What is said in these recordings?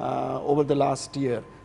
over the last year।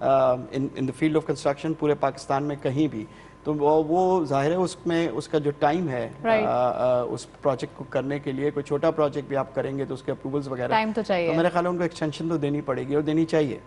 In the field of construction پورے پاکستان میں کہیں بھی. تو وہ ظاہر ہے اس میں اس کا جو ٹائم ہے اس پروجیکٹ کو کرنے کے لیے, کوئی چھوٹا پروجیکٹ بھی آپ کریں گے تو اس کے اپروولز وغیرہ ٹائم تو چاہیے, تو میرے خیال ہے ان کو ایکسٹینشن تو دینی پڑے گی اور دینی چاہیے.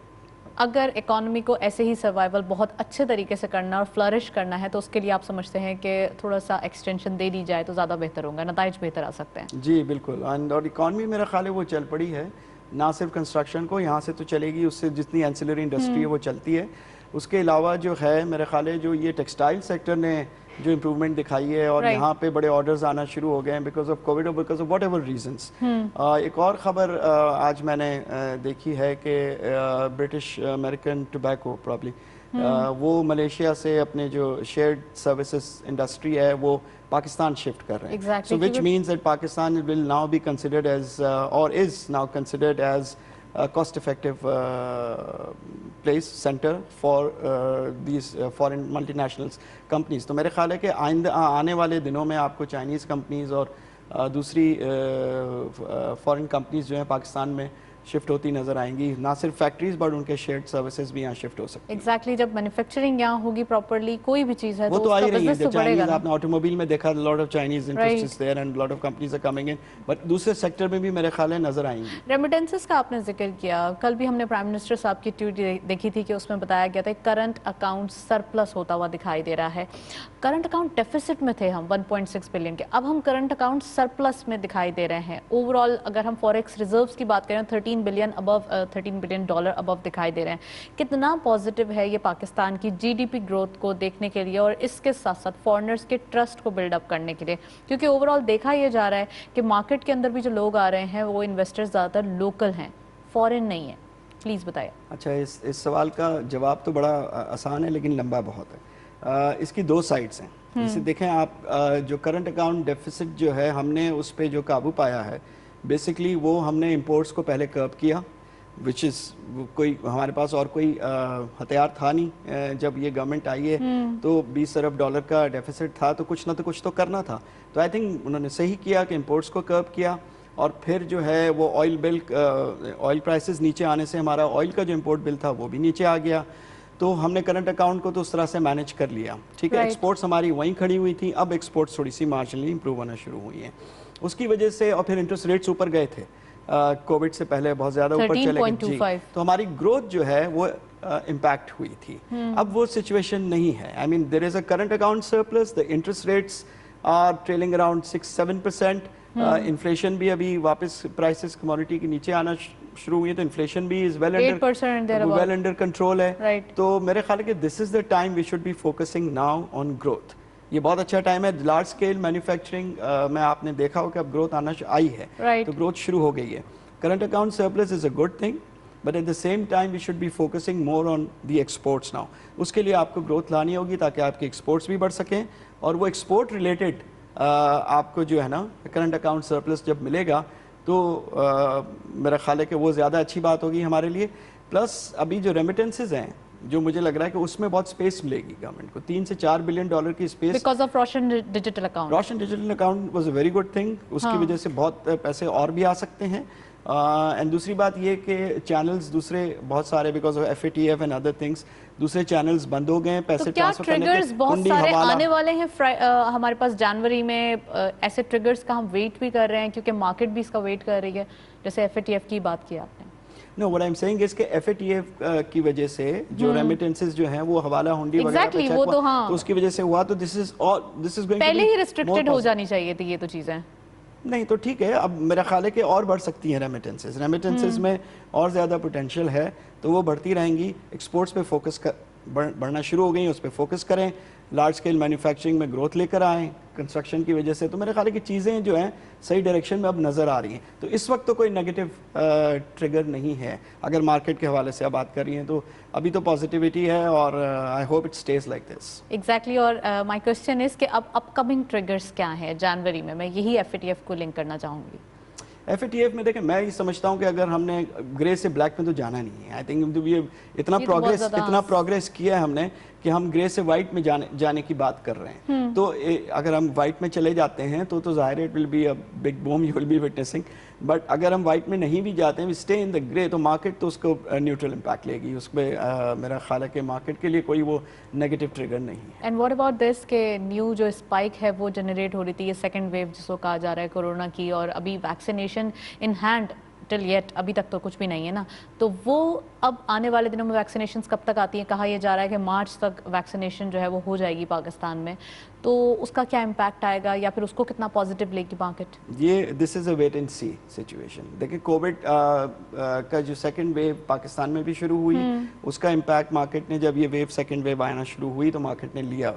اگر اکانومی کو ایسے ہی سروائیول بہت اچھے طریقے سے کرنا اور فلرش کرنا ہے تو اس کے لیے آپ سمجھتے ہیں کہ تھوڑا سا ایکسٹینشن دے دی جائے تو زیادہ بہتر ہوگا, نتائج بہتر آ سکتے ہیں؟ جی بالکل. اور اکانومی میرا خیال ہے وہ چل پڑی ہے, نہ صرف کنسٹرکشن کو یہاں سے تو چلے گی, اس سے جتنی اینسلری انڈسٹری ہے وہ چلتی ہے. اس کے علاوہ جو ہے میرے خیال ہے جو یہ ٹیکسٹائل سیکٹر نے جو امپروومنٹ دکھائی ہے اور یہاں پہ بڑے آرڈرز آنا شروع ہو گئے ہیں بیکاز آف کووڈ اور because of what ever reasons. ایک اور خبر آج میں نے دیکھی ہے کہ برٹش امریکن ٹوبیکو پرابلی وہ ملیشیا سے اپنے جو شیئرڈ سروسز انڈسٹری ہے وہ پاکستان شفٹ کر رہے ہیں. So which means that Pakistan will now be considered as or is now considered as a cost effective place center for these foreign multinationals companies. تو میرے خیال ہے کہ آنے والے دنوں میں آپ کو چائنیز کمپنیز اور دوسری فورن کمپنیز جو ہیں پاکستان میں شفٹ ہوتی نظر آئیں گی, نہ صرف فیکٹریز بٹ ان کے شیئرڈ سروسز بھی یہاں شفٹ ہو سکتی ہیں. ایگزیکٹلی, جب مینوفیکچرنگ یہاں ہوگی پراپرلی کوئی بھی چیز ہے وہ تو آ اس ہی کا رہی ہے. بزنس تو بڑھے گا. آپ نے آٹوموبائل میں دیکھا lot of Chinese interests there and lot of companies are coming in, but دوسرے سیکٹر میں بھی میرے خیال ہے نظر آئیں گی. ریمیٹنسز کا آپ نے ذکر کیا, کل بھی ہم نے پرائم منسٹر صاحب کی ٹویٹ دیکھی تھی کہ اس میں بتایا گیا تھا کرنٹ اکاؤنٹ سرپلس ہوتا ہوا دکھائی دے رہا ہے. کرنٹ اکاؤنٹ ڈیفیسٹ میں تھے ہم 1.6 بلین کے, اب ہم کرنٹ اکاؤنٹ سرپلس میں دکھائی دے رہے ہیں. اوور آل اگر ہم فوریکس ریزروز کی بات کریں 13 بلین ڈالر ابو دکھائی دے رہے ہیں. کتنا پازیٹیو ہے یہ پاکستان کی جی ڈی پی گروتھ کو دیکھنے کے لیے اور اس کے ساتھ ساتھ فارنرز کے ٹرسٹ کو بلڈ اپ کرنے کے لیے, کیونکہ اوور آل دیکھا یہ جا رہا ہے کہ مارکیٹ کے اندر بھی جو لوگ آ رہے ہیں وہ انویسٹرز زیادہ تر لوکل ہیں, فورن نہیں ہیں. پلیز بتائیے. اچھا, اس سوال کا جواب تو بڑا آسان ہے لیکن لمبا بہت ہے. اس کی دو سائڈز ہیں. جسے دیکھیں آپ, جو کرنٹ اکاؤنٹ ڈیفیسٹ جو ہے ہم نے اس پہ جو قابو پایا ہے بیسکلی وہ ہم نے امپورٹس کو پہلے کرب کیا, وچ از کوئی ہمارے پاس اور کوئی ہتھیار تھا نہیں. جب یہ گورنمنٹ آئی ہے تو 20 ارب ڈالر کا ڈیفیسٹ تھا تو کچھ نہ تو کچھ تو کرنا تھا. تو آئی تھنک انہوں نے صحیح کیا کہ امپورٹس کو کرب کیا, اور پھر جو ہے وہ آئل بل, آئل پرائسز نیچے آنے سے ہمارا آئل کا جو امپورٹ بل تھا وہ بھی نیچے آ گیا. تو ہم نے کرنٹ اکاؤنٹ کو تو اس طرح سے مینیج کر لیا. ٹھیک ہے, ایکسپورٹس ہماری وہیں کھڑی ہوئی تھیں, اب ایکسپورٹس تھوڑی سی مارجنلی امپروو ہونا شروع ہوئی ہیں اس کی وجہ سے, اور پھر انٹرسٹ ریٹس اوپر گئے تھے کووڈ سے پہلے بہت زیادہ اوپر چلے گئے. جی, تو ہماری گروتھ جو ہے وہ امپیکٹ ہوئی تھی. اب وہ سچویشن نہیں ہے. I mean there is a current account surplus, the interest rates are trailing around 6-7%. Inflation بھی ابھی واپس پرائسز کموڈٹی کے نیچے آنا شروع ہوئی ہے, تو انفلیشن بھی از ویل انڈر کنٹرول ہے. تو میرے خیال ہے کہ this is the time we should be focusing now on growth. یہ بہت اچھا ٹائم ہے. لارج اسکیل مینوفیکچرنگ میں آپ نے دیکھا ہو کہ اب گروتھ آنا آئی ہے, تو گروتھ شروع ہو گئی ہے. Current account surplus is a good thing, but at the same time we should be focusing more on the exports now. اس کے لیے آپ کو گروتھ لانی ہوگی تاکہ آپ کے ایکسپورٹس بھی بڑھ سکیں, اور وہ ایکسپورٹ ریلیٹڈ آپ کو جو ہے نا کرنٹ اکاؤنٹ سرپلس جب ملے گا تو میرا خیال ہے کہ وہ زیادہ اچھی بات ہوگی ہمارے لیے. پلس ابھی جو ریمیٹنسز ہیں جو مجھے لگ رہا ہے کہ اس میں بہت سپیس ملے گی گورنمنٹ کو, 3 سے 4 بلین ڈالر کی space because of Roshan digital account. Roshan digital account was a very good thing. اس کی وجہ سے بہت پیسے اور بھی آ سکتے ہیں. اینڈ دوسری بات یہ کہ چینلز دوسرے بہت سارے because of FATF and other things دوسرے چینلز بند ہو گئے, پیسے ٹرانسفر کرنے کے. ٹریگرز بہت سارے آنے والے ہیں ہمارے پاس جنوری میں, ایسے ٹریگرز کا ہم ویٹ بھی کر رہے ہیں کیونکہ مارکیٹ بھی اس کا ویٹ کر رہی ہے, جیسے FATF کی بات کی آپ نے. No, what I'm saying is کہ FATF کی وجہ سے جو ریمیٹنسز جو ہیں وہ حوالہ ہنڈی وغیرہ پہ چیک ہوا تو اس کی وجہ سے ہوا, تو this is going to be پہلے ہی ریسٹرکٹڈ ہو جانی چاہیے تھی یہ تو چیزیں. نہیں تو ٹھیک ہے, اب میرا خیال ہے کہ اور بڑھ سکتی ہیں ریمیٹنسز میں اور زیادہ پوٹینشیل ہے, تو وہ بڑھتی رہیں گی. ایکسپورٹس پہ فوکس بڑھنا شروع ہو گئی ہیں, اس پہ فوکس کریں, لارج اسکیل مینوفیکچرنگ میں گروتھ لے کر آئیں کنسٹرکشن کی وجہ سے. تو میرے خیال ہے کہ چیزیں جو ہیں صحیح ڈائریکشن میں اب نظر آ رہی ہیں. تو اس وقت تو کوئی نیگیٹو ٹریگر نہیں ہے. اگر مارکیٹ کے حوالے سے آپ بات کر رہی ہیں تو ابھی تو پازیٹیوٹی ہے, اور I hope it stays like this. Exactly. اور مائی کوسچن از کہ اب اپ کمنگ ٹریگرز کیا ہیں جنوری میں یہی FATF کو لنک کرنا چاہوں گی. FATF میں دیکھیں, میں یہ سمجھتا ہوں کہ اگر ہم نے گرے سے بلیک میں تو جانا نہیں ہے. آئی تھنک اتنا پروگریس کیا ہے ہم نے کہ ہم گرے سے وائٹ میں جانے کی بات کر رہے ہیں. تو اگر ہم وائٹ میں چلے جاتے ہیں تو ظاہر ہے it will be a big boom you will be witnessing. But اگر ہم وائٹ میں نہیں بھی جاتے ہیں وی اسٹے ان دا گرے تو مارکیٹ تو اس کو نیوٹرل امپیکٹ لے گی. اس پہ میرا خیال ہے کہ مارکیٹ کے لیے کوئی وہ نیگیٹو ٹریگر نہیں ہے. اینڈ واٹ اباؤٹ دس کہ نیو جو اسپائک ہے وہ جنریٹ ہو رہی تھی، یہ سیکنڈ ویو جس کو کہا جا رہا ہے کورونا کی، اور ابھی vaccination in hand till yet, ابھی تک تو کچھ بھی نہیں ہے نا، تو وہ اب آنے والے دنوں میں ویکسینیشنز کب تک آتی ہیں؟ کہا یہ جا رہا ہے کہ مارچ تک ویکسینیشن جو ہے وہ ہو جائے گی پاکستان میں، تو اس کا کیا امپیکٹ آئے گا یا پھر اس کو کتنا پازیٹیو لے گی مارکیٹ؟ یہ دس از اے ویٹ اینڈ سی سچویشن. دیکھیں کووڈ کا جو سیکنڈ ویو پاکستان میں بھی شروع ہوئی، اس کا امپیکٹ مارکیٹ نے جب یہ ویو سیکنڈ ویو آنا شروع ہوئی تو مارکیٹ نے لیا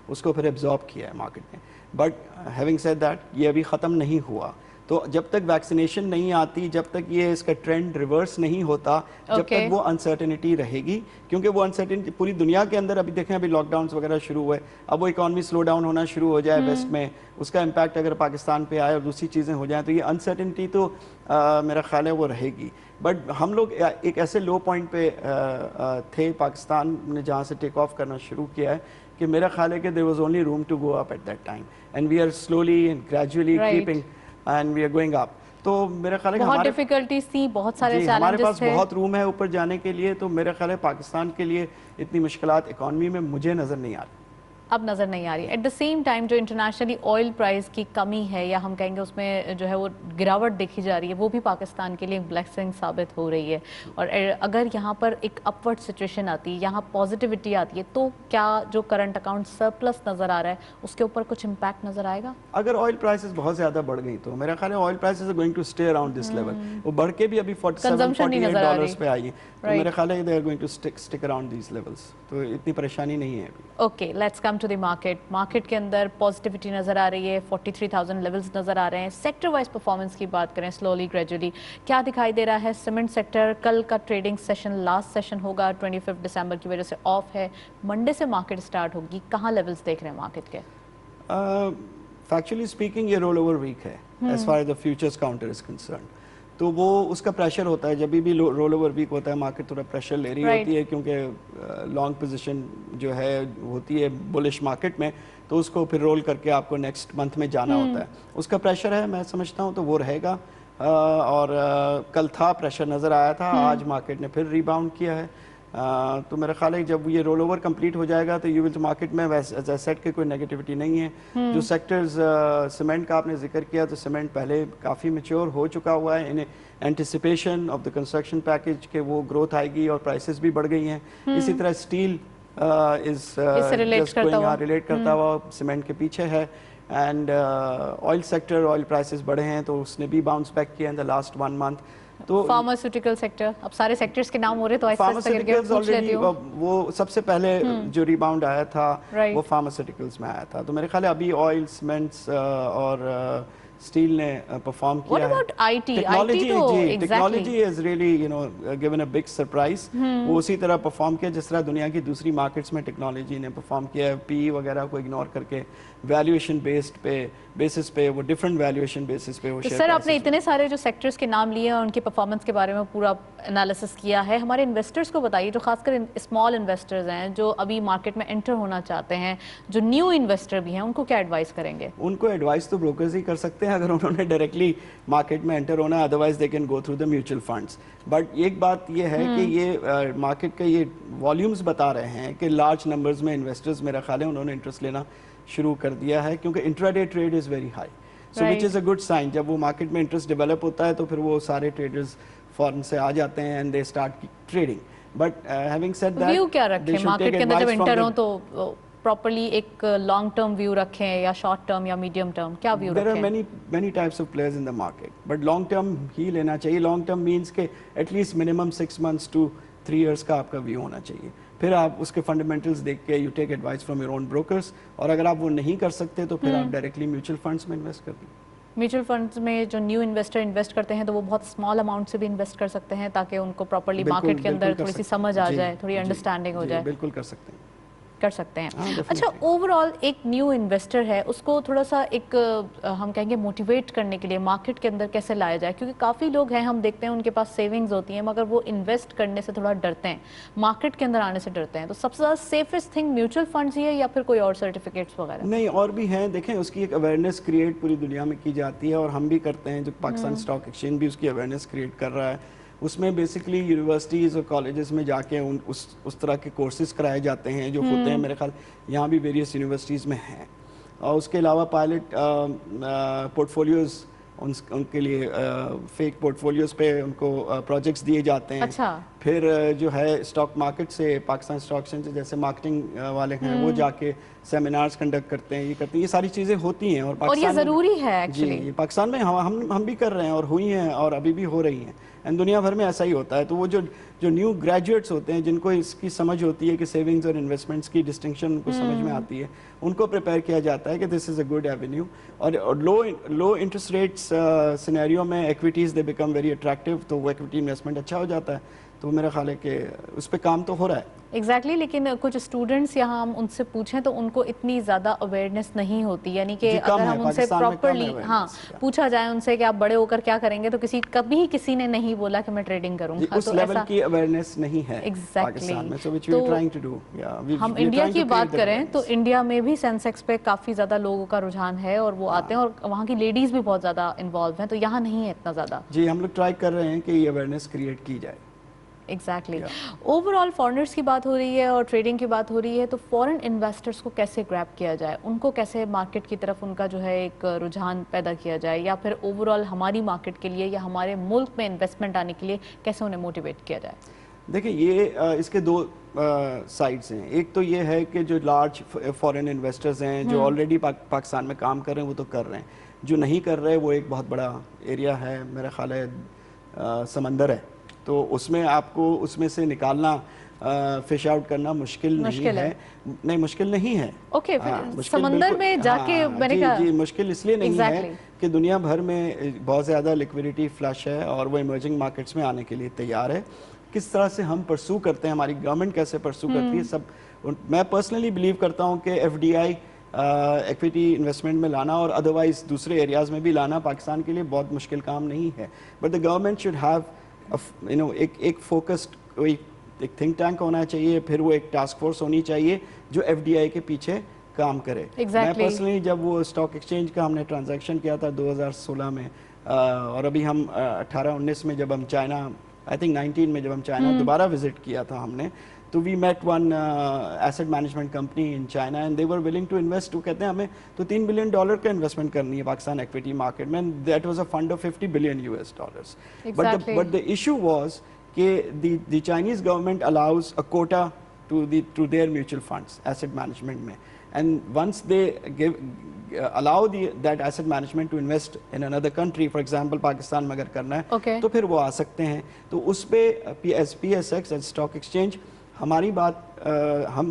اس کو پھر ایبزارب کیا ہے مارکیٹ نے. بٹ ہیونگ سیڈ دیٹ یہ ابھی ختم نہیں ہوا. تو جب تک ویکسینیشن نہیں آتی، جب تک یہ اس کا ٹرینڈ ریورس نہیں ہوتا، جب تک وہ انسرٹنٹی رہے گی. کیونکہ وہ انسرٹنٹی پوری دنیا کے اندر، ابھی دیکھیں ابھی لاک ڈاؤنس وغیرہ شروع ہوئے، اب وہ اکانومی سلو ڈاؤن ہونا شروع ہو جائے ویسٹ میں، اس کا امپیکٹ اگر پاکستان پہ آئے اور دوسری چیزیں ہو جائیں تو یہ انسرٹنٹی تو میرا خیال ہے وہ رہے گی. بٹ ہم لوگ ایک ایسے لو پوائنٹ پہ تھے، پاکستان نے جہاں سے ٹیک آف کرنا شروع کیا ہے کہ میرا خیال ہے کہ there was only room to go up at that time and we are slowly and gradually keeping and we are going up. تو میرا خیال ہے کہ بہت ڈیفیکلٹیز تھیں، بہت سارے چیلنجز تھے، ہمارے پاس بہت روم ہے اوپر جانے کے لیے. تو میرا خیال ہے پاکستان کے لیے اتنی مشکلات اکانومی میں مجھے نظر نہیں آ رہی، اب نظر نہیں آ رہی. ایٹ دا سیم ٹائم جو انٹرنیشنلی آئل پرائز کی کمی ہے یا ہم کہیں گے اس میں جو ہے وہ گراوٹ دیکھی جا رہی ہے، وہ بھی پاکستان کے لیے بلیسنگ ثابت ہو رہی ہے. اور اگر یہاں پر ایک اپورڈ سچویشن آتی ہے، یہاں پازیٹیوٹی آتی ہے، تو کیا جو کرنٹ اکاؤنٹ سرپلس نظر آ رہا ہے اس کے اوپر کچھ امپیکٹ نظر آئے گا؟ اگر آئل پرائسز بہت زیادہ بڑھ گئی تو میرا خیال ہے oil prices are going to stay around this level. وہ بڑھ کے بھی ابھی $47-48 پہ آئی ہے، تو میرا خیال ہے they are going to stick around these levels. تو اتنی پریشانی نہیں ہے ابھی. Okay, let's come to the market کے اندر پازیٹیوٹی نظر آ رہی ہے، 43,000 لیولز نظر آ رہے ہیں. سیکٹر وائز پرفارمنس کی بات کریں سلولی گریجولی، کیا دکھائی دے رہا ہے؟ سیمنٹ سیکٹر، کل کا ٹریڈنگ سیشن لاسٹ سیشن ہوگا، 25 دسمبر کی وجہ سے آف ہے، منڈے سے مارکیٹ سٹارٹ ہوگی، کہاں لیولز دیکھ رہے ہیں مارکیٹ کے؟ فیکچولی اسپیکنگ یہ رول اوور ویک ہے as far as the futures counter is concerned. تو وہ اس کا پریشر ہوتا ہے، جب بھی رول اوور ویک ہوتا ہے مارکیٹ تھوڑا پریشر لے رہی ہوتی ہے، کیونکہ لانگ پوزیشن جو ہے ہوتی ہے بولش مارکیٹ میں، تو اس کو پھر رول کر کے آپ کو نیکسٹ منتھ میں جانا ہوتا ہے. اس کا پریشر ہے، میں سمجھتا ہوں تو وہ رہے گا. اور کل تھا پریشر نظر آیا تھا، آج مارکیٹ نے پھر ریباؤنڈ کیا ہے. تو میرا خیال ہے جب یہ رول اوور کمپلیٹ ہو جائے گا تو یو ول مارکیٹ میں ایز اے سیٹ کے کوئی نیگیٹیوٹی نہیں ہے. جو سیکٹرز سیمنٹ کا آپ نے ذکر کیا، تو سیمنٹ پہلے کافی میچور ہو چکا ہوا ہے، انہیں anticipation of the construction package کے وہ گروتھ آئے گی اور پرائسز بھی بڑھ گئی ہیں. اسی طرح اسٹیل ریلیٹ کرتا ہوا سیمنٹ کے پیچھے ہے. And oil sector, oil prices بڑھے ہیں تو اس نے بھی باؤنس بیک کیا ان دا لاسٹ 1 month. تو فارماسیوٹیکل سیکٹر، اب سارے سیکٹرز کے نام ہو رہے تو فارماسیوٹیکلز آلریڈی وہ سب سے پہلے جو ریباؤنڈ آیا تھا وہ فارماسیوٹیکلز میں آیا تھا. تو میرے خیال ہے ابھی آئل، سیمنٹس اور اسٹیل نے پرفارم کیا ہے. Technology is really given a big surprise. وہ اسی طرح پرفارم کیا جس طرح دنیا کی دوسری مارکیٹس میں ٹیکنالوجی نے پرفارم کیا ہے. پی وغیرہ کو اگنور کر کے ویلیویشن بیسس پہ وہ ڈفرنٹ ویلیویشن بیسس پہ وہ شیئر. سر آپ نے اتنے سارے جو سیکٹرز کے نام لیے ہیں اور ان کی پرفارمنس کے بارے میں پورا انالیسس کیا ہے، ہمارے انویسٹرز کو بتائیے جو خاص کر اسمال انویسٹرز ہیں جو ابھی مارکیٹ میں انٹر ہونا چاہتے ہیں، جو نیو انویسٹر بھی ہیں، ان کو کیا ایڈوائز کریں گے؟ ان کو ایڈوائز تو بروکرز ہی کر سکتے ہیں اگر انہوں نے ڈائریکٹلی مارکیٹ میں انٹر ہونا ہے، otherwise they can go through the mutual funds. But ایک بات یہ ہے کہ یہ مارکیٹ کے یہ والیومز بتا رہے ہیں کہ لارج نمبرز میں انویسٹرز میرا خیال ہے انہوں نے انٹرسٹ لینا شروع کر دیا ہے، کیونکہ intraday trade is very high. So which is a good sign. جب وہ مارکیٹ میں انٹرسٹ ڈیولپ ہوتا ہے تو پھر وہ سارے ٹریڈرز فوراً سے آ جاتے ہیں and they start trading. But having said that, view کیا رکھیں مارکیٹ کے اندر جب انٹر ہوں تو پراپرلی ایک لانگ ٹرم ویو رکھیں یا شارٹ ٹرم یا میڈیم ٹرم، کیا ویو رکھیں؟ There are many types of players in the market, but long term ہی لینا چاہیے. لانگ ٹرم مینس کہ at least minimum 6 months to 3 years کا آپ کا ویو ہونا چاہیے. پھر آپ اس کے فنڈامنٹلز دیکھ کے you take advice from your own brokers. اور اگر آپ وہ نہیں کر سکتے تو پھر آپ ڈائریکٹلی میوچل فنڈس میں انویسٹ کر دیں. میوچل فنڈز میں جو نیو انویسٹر انویسٹ کرتے ہیں تو وہ بہت اسمال اماؤنٹ سے بھی انویسٹ کر سکتے ہیں تاکہ ان کو پراپرلی مارکیٹ کے اندر تھوڑی سی سمجھ آ جائے، تھوڑی انڈرسٹینڈنگ ہو جائے. بالکل کر سکتے ہیں. کر سکتے ہیں. اچھا اوور آل ایک نیو انویسٹر ہے اس کو تھوڑا سا ایک ہم کہیں گے موٹیویٹ کرنے کے لیے مارکیٹ کے اندر کیسے لایا جائے, کیونکہ کافی لوگ ہیں ہم دیکھتے ہیں ان کے پاس سیونگز ہوتی ہیں مگر وہ انویسٹ کرنے سے تھوڑا ڈرتے ہیں, مارکیٹ کے اندر آنے سے ڈرتے ہیں, تو سب سے زیادہ سیفسٹ تھنگ میوچل فنڈز ہی ہے یا پھر کوئی اور سرٹیفکیٹس وغیرہ؟ نہیں, اور بھی ہیں. دیکھیں اس کی ایک اویئرنیس کریٹ پوری دنیا میں کی جاتی ہے اور ہم بھی کرتے ہیں, جو پاکستان اسٹاک ایکسچینج بھی اس کی اویئرنیس کریٹ کر رہا ہے. اس میں بیسکلی یونیورسٹیز اور کالجز میں جا کے اس طرح کے کورسز کرائے جاتے ہیں جو ہوتے ہیں, میرے خیال یہاں بھی ویریس یونیورسٹیز میں ہیں. اور اس کے علاوہ پائلٹ پورٹ فولیوز ان کے لیے فیک پورٹ فولیوز پہ ان کو پروجیکٹس دیے جاتے ہیں. پھر جو ہے اسٹاک مارکیٹ سے پاکستان اسٹاک ایکسچینج سے جیسے مارکیٹنگ والے ہیں وہ جا کے سیمینارز کنڈکٹ کرتے ہیں, یہ ساری چیزیں ہوتی ہیں. اور یہ ضروری ہے ایکچولی. جی, پاکستان میں ہم بھی کر رہے ہیں اور ہوئی ہیں اور ابھی بھی ہو رہی ہیں, اینڈ دنیا بھر میں ایسا ہی ہوتا ہے. تو وہ جو نیو گریجویٹس ہوتے ہیں جن کو اس کی سمجھ ہوتی ہے کہ سیونگز اور انویسٹمنٹس کی ڈسٹنکشن ان کو سمجھ میں آتی ہے, ان کو پریپیئر کیا جاتا ہے کہ this is a good avenue. اور لو انٹرسٹ ریٹس سینیریو میں equities they become very attractive, تو وہ ایکویٹی انویسٹمنٹ اچھا ہو جاتا ہے. تو میرا خیال ہے کہ اس پہ کام تو ہو رہا ہے. ایگزیکٹلی, لیکن کچھ اسٹوڈنٹس یہاں ہم ان سے پوچھیں تو ان کو اتنی زیادہ اویئرنیس نہیں ہوتی, یعنی کہ اگر ہم ان سے پراپرلی پوچھا جائے ان سے کہ آپ بڑے ہو کر کیا کریں گے, تو کبھی کسی نے نہیں بولا کہ میں ٹریڈنگ کروں گا. اس لیول کی اویئرنیس نہیں ہے پاکستان میں. تو ہم انڈیا کی بات کریں تو انڈیا میں بھی سینسیکس پہ کافی زیادہ لوگوں کا رجحان ہے اور وہ آتے ہیں, اور وہاں کی لیڈیز بھی بہت زیادہ انوالو ہیں, تو یہاں نہیں ہے اتنا زیادہ. جی, ہم لوگ ٹرائی کر رہے ہیں کہ یہ اویئرنیس کریٹ کی جائے. ایگزیکٹلی. اوور آل فارنرز کی بات ہو رہی ہے اور ٹریڈنگ کی بات ہو رہی ہے, تو فورن انویسٹرز کو کیسے گریب کیا جائے, ان کو کیسے مارکیٹ کی طرف ان کا جو ہے ایک رجحان پیدا کیا جائے, یا پھر اوور آل ہماری مارکیٹ کے لیے یا ہمارے ملک میں انویسٹمنٹ آنے کے لیے کیسے انہیں موٹیویٹ کیا جائے؟ دیکھیں یہ اس کے دو سائڈز ہیں. ایک تو یہ ہے کہ جو لارج فورن انویسٹرز ہیں جو آلریڈی پاکستان میں کام کر رہے ہیں وہ تو کر رہے ہیں, جو نہیں کر رہے وہ ایک بہت بڑا ایریا ہے, میرا خیال ہے سمندر ہے. تو اس میں آپ کو اس میں سے نکالنا, فش آؤٹ کرنا مشکل نہیں ہے. نہیں, مشکل نہیں ہے. اوکے, سمندر میں جا کے میں نے کہا جی, مشکل اس لیے نہیں ہے کہ دنیا بھر میں بہت زیادہ لیکویڈیٹی فلش ہے اور وہ ایمرجنگ مارکیٹس میں آنے کے لیے تیار ہے. کس طرح سے ہم پرسو کرتے ہیں, ہماری گورنمنٹ کیسے پرسو کرتی ہے, سب میں پرسنلی بلیو کرتا ہوں کہ F D I equity investment میں لانا اور ادروائز دوسرے ایریاز میں بھی لانا پاکستان کے لیے بہت مشکل کام نہیں ہے. But the government should have ایک فوکسڈ کوئی ایک تھنک ٹینک ہونا چاہیے, پھر وہ ایک ٹاسک فورس ہونی چاہیے جو ایف ڈی آئی کے پیچھے کام کرے. میں پرسنلی جب وہ اسٹاک ایکسچینج کا ہم نے ٹرانزیکشن کیا تھا 2016 میں, اور ابھی ہم 18-19 میں جب ہم چائنا, آئی تھنک 19 میں جب ہم چائنا دوبارہ وزٹ کیا تھا ہم نے, تو we met one asset management company in China and they were willing to invest. وہ کہتے ہیں ہمیں تو $3 بلین کا انویسٹمنٹ کرنی ہے پاکستان ایکویٹی مارکیٹ میں, that was a fund of $50 billion. But the issue was کہ the Chinese government allows a quota to their mutual funds asset management میں, and once they allow that asset management to invest in another country, for example Pakistan میں اگر کرنا ہے تو پھر وہ آ سکتے ہیں. تو اس پہ P S x stock exchange ہماری بات,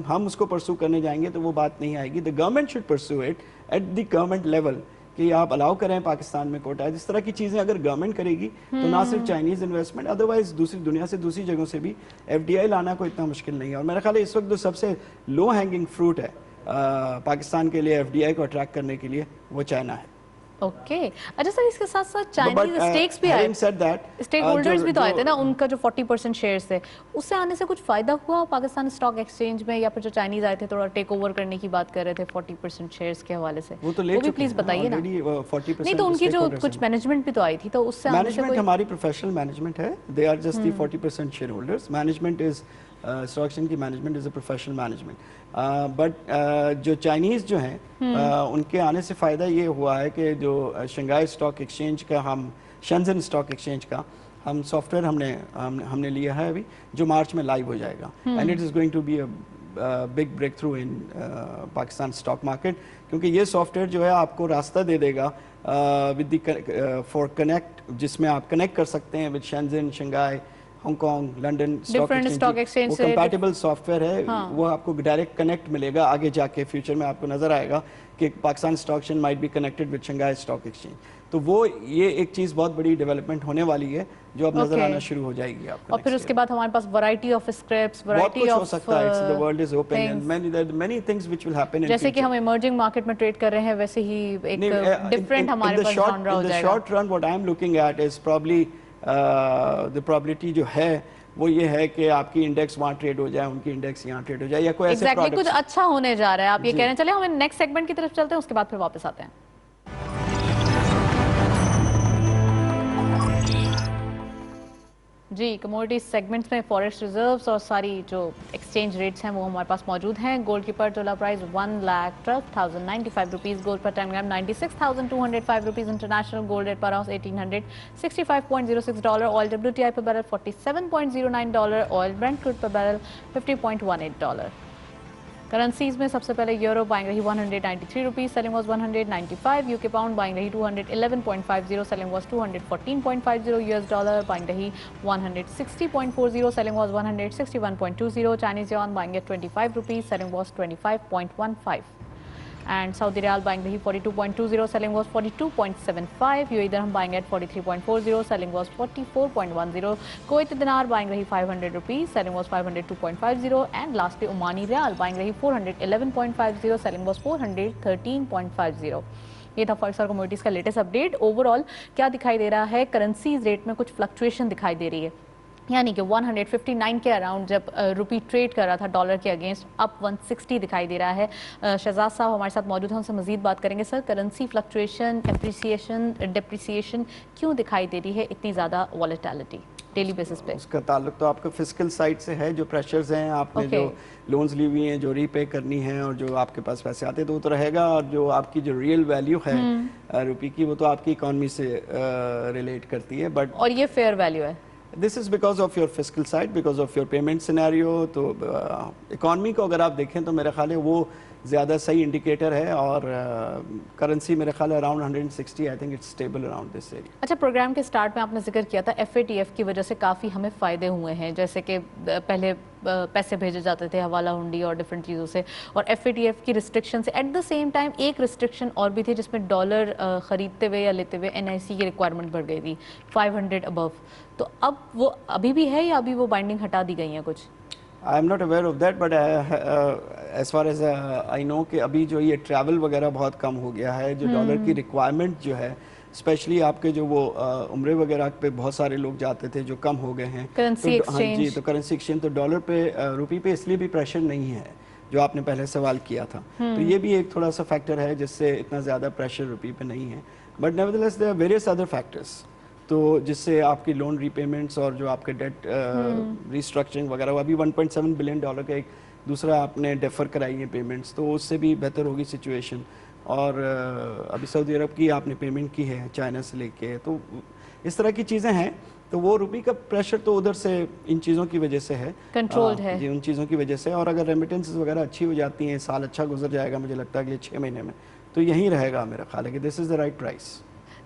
ہم اس کو پرسو کرنے جائیں گے تو وہ بات نہیں آئے گی. The government should pursue it at the government level کہ آپ الاؤ کریں پاکستان میں کوٹا. جس طرح کی چیزیں اگر گورنمنٹ کرے گی تو نہ صرف چائنیز انویسٹمنٹ, ادروائز دوسری دنیا سے دوسری جگہوں سے بھی ایف ڈی آئی لانا کوئی اتنا مشکل نہیں ہے. اور میرا خیال ہے اس وقت جو سب سے لو ہینگنگ فروٹ ہے پاکستان کے لیے ایف ڈی آئی کو اٹریکٹ کرنے کے لیے وہ چائنا ہے. اوکے, اچھا سر, اس کے ساتھ ساتھ چائنیز اسٹیکس بھی آئے, اسٹیک ہولڈرز بھی تو آئے تھے نا, ان کا جو 40% شیئرز تھے, اس سے آنے سے کچھ فائدہ ہوا پاکستان اسٹاک ایکسچینج میں, یا پھر جو چائنیز آئے تھے تھوڑا ٹیک اوور کرنے کی بات کر رہے تھے 40% شیئرز کے حوالے سے, وہ بھی پلیز بتائیے نا. نہیں تو ان کی جو کچھ مینجمنٹ بھی تو آئی تھی, تو اس سے مینجمنٹ ہماری پروفیشنل مینجمنٹ ہے, they are just the 40% shareholders. Management is stock exchange کی management is a professional management. But جو چائنیز جو ہیں ان کے آنے سے فائدہ یہ ہوا ہے کہ جو شنگھائی اسٹاک ایکسچینج کا, ہم شنزن اسٹاک ایکسچینج کا ہم سافٹ ویئر ہم نے لیا ہے ابھی, جو مارچ میں لائیو ہو جائے گا, and it is going to be a big breakthrough in Pakistan stock market, کیونکہ یہ سافٹ ویئر جو ہے آپ کو راستہ دے دے گا ود دی فار کنیکٹ, جس میں آپ کنیکٹ کر سکتے ہیں with Shenzhen, Shanghai, Hong Kong, London stock exchange. وہ کمپیٹیبل سافٹ ویئر ہے, وہ آپ کو ڈائریکٹ کنیکٹ ملے گا. آگے جا کے فیوچر میں آپ کو نظر آئے گا کہ Pakistan stock exchange might be connected with Shanghai stock exchange. تو وہ یہ ایک چیز بہت بڑی ڈیولپمنٹ ہونے والی ہے جو اب نظر آنا شروع ہو جائے گی آپ کو. اور پھر اس کے بعد ہمارے پاس ورائٹی آف اسکرپٹس، بہت ورائٹی کچھ ہو آف سکتا ہے. the world is open and many things which will happen in جیسے کہ future. ہم ایمرجنگ مارکیٹ میں ٹریڈ کر رہے ہیں ویسے ہی ایک ڈفرینٹ ہمارے پاس جانرا ہو جائے گا. In the short run what I am looking at is probably the probability جو ہے وہ یہ ہے کہ آپ کی انڈیکس وہاں ٹریڈ ہو جائے، ان کی انڈیکس یہاں ٹریڈ ہو جائے، یا کوئی ایسے ایگزیکٹلی کچھ اچھا ہونے جا رہا ہے آپ یہ کہہ رہے ہیں. چلیں ہم نیکسٹ سیگمنٹ کی طرف چلتے ہیں، اس کے بعد پھر واپس آتے ہیں. جی کموڈیٹیز سیگمنٹس میں فارسٹ ریزروز اور ساری جو ایکسچینج ریٹس ہیں وہ ہمارے پاس موجود ہیں. گولڈ کی پر تولہ پرائز 1,12,095 روپیز، گولڈ پر 10 gram 96,205 rupees, international gold rate پر آؤنس $1,865.06، آئل WTI پر بیرل $47.09، آئل برنٹ کروڈ پر بیرل $50.18. کرنسیز میں سب سے پہلے یورو بائنگ رہی 193 rupees, selling was 195. U K pound buying رہی 211.50، selling was 214.50. U S dollar buying رہی 160.40، selling was 161.20. Chinese yuan buying at 25 rupees, selling was 25.15. And Saudi riyal buying رہی 42.20، selling was 42.75. U A dirham buying at 43.40، selling was 44.10. Kuwait dinar buying رہی 500 rupees, selling was 502.50. And lastly Omani riyal buying رہی 411.50، selling was 413.50. یہ تھا forex اور commodities کا latest update. Over all کیا دکھائی دے رہا ہے؟ کرنسیز ریٹ میں کچھ فلکچویشن دکھائی دے رہی ہے، یعنی کہ 159 کے اراؤنڈ جب روپی ٹریڈ کر رہا تھا ڈالر کے اگینسٹ، اب 160 دکھائی دے رہا ہے. شہزاد صاحب ہمارے ساتھ موجود ہیں، ان سے مزید بات کریں گے. سر کرنسی فلکچویشن، اپریسیشن، ڈپریسیشن کیوں دکھائی دے رہی ہے اتنی زیادہ والیٹیلٹی ڈیلی بیسس پہ؟ اس کا تعلق تو آپ کا فسکل سائڈ سے ہے. جو پریشرز ہیں، آپ نے جو لونز لی ہوئی ہیں جو ری پے کرنی ہیں اور جو آپ کے پاس پیسے آتے تو وہ تو رہے گا، اور جو آپ کی جو ریئل ویلیو ہے روپی کی وہ تو آپ کی اکانومی سے ریلیٹ کرتی ہے. بٹ اور یہ فیئر ویلیو ہے. This is because of your fiscal side, because of your payment scenario. تو اکانومی کو اگر آپ دیکھیں تو میرا خیال ہے وہ زیادہ صحیح انڈیکیٹر ہے، اور کرنسی میرے خیال ہے around 160. I think it's stable around this area. اچھا، پروگرام کے سٹارٹ میں آپ نے ذکر کیا تھا FATF کی وجہ سے کافی ہمیں فائدے ہوئے ہیں، جیسے کہ پہلے پیسے بھیجے جاتے تھے حوالہ ہنڈی اور ڈفرینٹ چیزوں سے، اور FATF کی ریسٹرکشن سے ایٹ دا سیم ٹائم ایک ریسٹرکشن اور بھی تھی جس میں ڈالر خریدتے ہوئے یا لیتے ہوئے NIC کی ریکوائرمنٹ بڑھ گئی تھی 500 ابو. تو اب وہ ابھی بھی ہے یا ابھی وہ بائنڈنگ ہٹا دی گئی ہیں کچھ؟ I am not aware of that, but as far as I know کہ ابھی جو یہ ٹریول وغیرہ بہت کم ہو گیا ہے. جو ڈالر کی ریکوائرمنٹ جو ہے اسپیشلی آپ کے جو وہ عمرے وغیرہ پہ بہت سارے لوگ جاتے تھے جو کم ہو گئے ہیں. ہاں جی، تو کرنسی ایکسچینج تو ڈالر پہ روپی پہ اس لیے بھی پریشر نہیں ہے جو آپ نے پہلے سوال کیا تھا. تو یہ بھی ایک تھوڑا سا فیکٹر ہے جس سے اتنا زیادہ پریشر روپی پہ نہیں ہے. But nevertheless there are various other factors تو جس سے آپ کی لون ری پیمنٹس اور جو آپ کے ڈیٹ ریسٹرکچرنگ وغیرہ، ابھی $1.7 بلین کا ایک دوسرا آپ نے ڈیفر کرائی ہے پیمنٹس، تو اس سے بھی بہتر ہوگی سچویشن. اور ابھی سعودی عرب کی آپ نے پیمنٹ کی ہے چائنا سے لے کے، تو اس طرح کی چیزیں ہیں. تو وہ روپی کا پریشر تو ادھر سے ان چیزوں کی وجہ سے ہے، کنٹرولڈ ہے جی، ان چیزوں کی وجہ سے. اور اگر ریمیٹنسز وغیرہ اچھی ہو جاتی ہیں، سال اچھا گزر جائے گا مجھے لگتا ہے کہ 6 مہینے میں، تو یہیں رہے گا میرا خیال ہے کہ this is the right price.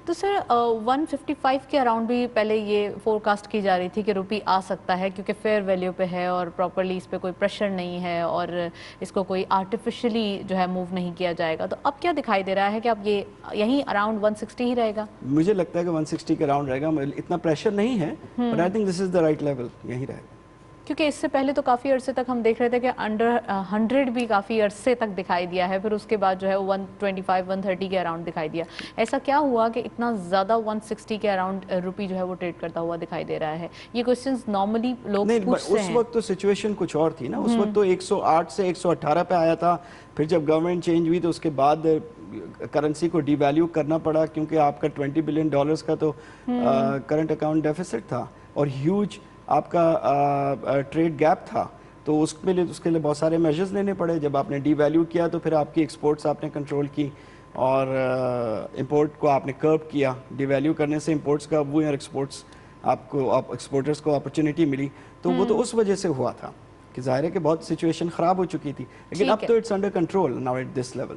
تو سر 155 کے اراؤنڈ بھی پہلے یہ فور کاسٹ کی جا رہی تھی کہ روپی آ سکتا ہے کیونکہ فیئر ویلیو پہ ہے اور پراپرلی اس پہ کوئی پریشر نہیں ہے اور اس کو کوئی آرٹیفیشلی جو ہے موو نہیں کیا جائے گا. تو اب کیا دکھائی دے رہا ہے کہ اب یہ یہیں اراؤنڈ 160 ہی رہے گا؟ مجھے لگتا ہے کہ 160 کے اراؤنڈ رہے گا، اتنا پریشر نہیں ہے، but I think this is the right level, یہیں رہے گا. کیونکہ اس سے پہلے تو کافی عرصے تک ہم دیکھ رہے تھے کہ انڈر 100 بھی کافی عرصے تک دکھائی دیا ہے، پھر اس کے بعد جو ہے 125 130 کے اراؤنڈ دکھائی دیا. ایسا کیا ہوا کہ اتنا زیادہ 160 کے اراؤنڈ روپی جو ہے وہ ٹریڈ کرتا ہوا دکھائی دے رہا ہے؟ یہ کوسچنز نارملی لوگ پوچھتے ہیں. اس وقت تو سچویشن کچھ اور تھی نا، اس وقت تو 108 سے 118 پہ آیا تھا. پھر جب گورنمنٹ چینج ہوئی تو اس کے بعد کرنسی کو ڈی ویلیو کرنا پڑا کیونکہ آپ کا $20 بلین کا تو کرنٹ اکاؤنٹ ڈیفیسٹ تھا اور ہیوج آپ کا ٹریڈ گیپ تھا. تو اس کے لیے بہت سارے میجرز لینے پڑے. جب آپ نے ڈی ویلیو کیا تو پھر آپ کی ایکسپورٹس آپ نے کنٹرول کی اور امپورٹ کو آپ نے کرب کیا. ڈی ویلیو کرنے سے امپورٹس کا وہ اور ایکسپورٹس آپ کو ایکسپورٹرز کو اپرچونیٹی ملی. تو وہ تو اس وجہ سے ہوا تھا کہ ظاہر ہے کہ بہت سچویشن خراب ہو چکی تھی، لیکن اب تو it's under control now at this level.